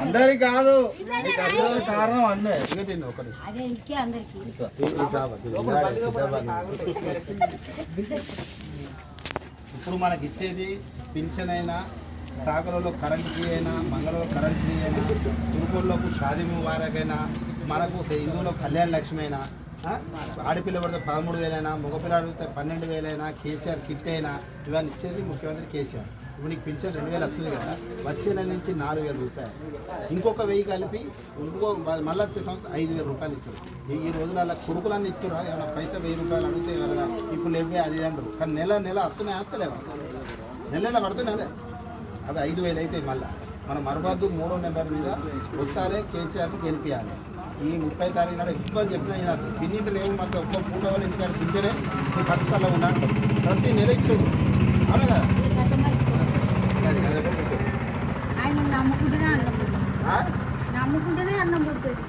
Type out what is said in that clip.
అందరికి కాదు కారణం అన్నీ ఒకటి ఇప్పుడు మనకి ఇచ్చేది పింఛన్ అయినా సాగరంలో కరెంట్ ఫ్రీ అయినా మంగళలో కరెంట్ ఫ్రీ అయినా తురుకూరులోకి షాదీ ముబారకైనా మనకు హిందువులో కళ్యాణ లక్ష్మి అయినా ఆడపిల్ల పడితే 13,000 మగపిల్లాడు పడితే 12,000 కేసీఆర్ కిట్ అయినా ఇవన్నీ ఇచ్చేది ముఖ్యమంత్రి కేసీఆర్. ఇప్పుడు నీకు పింఛన్ 2,000 వస్తుంది కదా, వచ్చే నెల నుంచి 4,000 రూపాయలు, ఇంకొక 1,000 కలిపి ఇంకో మళ్ళీ వచ్చే సంవత్సరం 5,000 రూపాయలు ఇస్తారు. ఈ రోజుల కొడుకులన్నీ ఇస్తురా, ఏమైనా పైసా 1,000 రూపాయలు అడిగితే కదా ఇప్పుడు లేవే అది అంటారు. కానీ నెల వస్తున్నాయి వస్తలేవా, నెల పడుతున్నాయి అదే అవి 5,000 అవుతాయి. మళ్ళీ మనం మరొకద్దు 3వ నెంబర్ మీద ఒకసారి కేసీఆర్ని గెలిపించాలి. ఈ 30వ తారీఖు నాడు ఎక్కువ చెప్పినా నాకు తిన్నింటి లేవు, మాకు ఒక్క పూట వాళ్ళు ఇంటికాడ తింటేనే మీ పక్షాల్లో ఉన్నాడు. ప్రతి నెల ఇస్తుండ్రు అవును కదా. నమ్ముకుంటేనే అన్నం పుడుతుంది.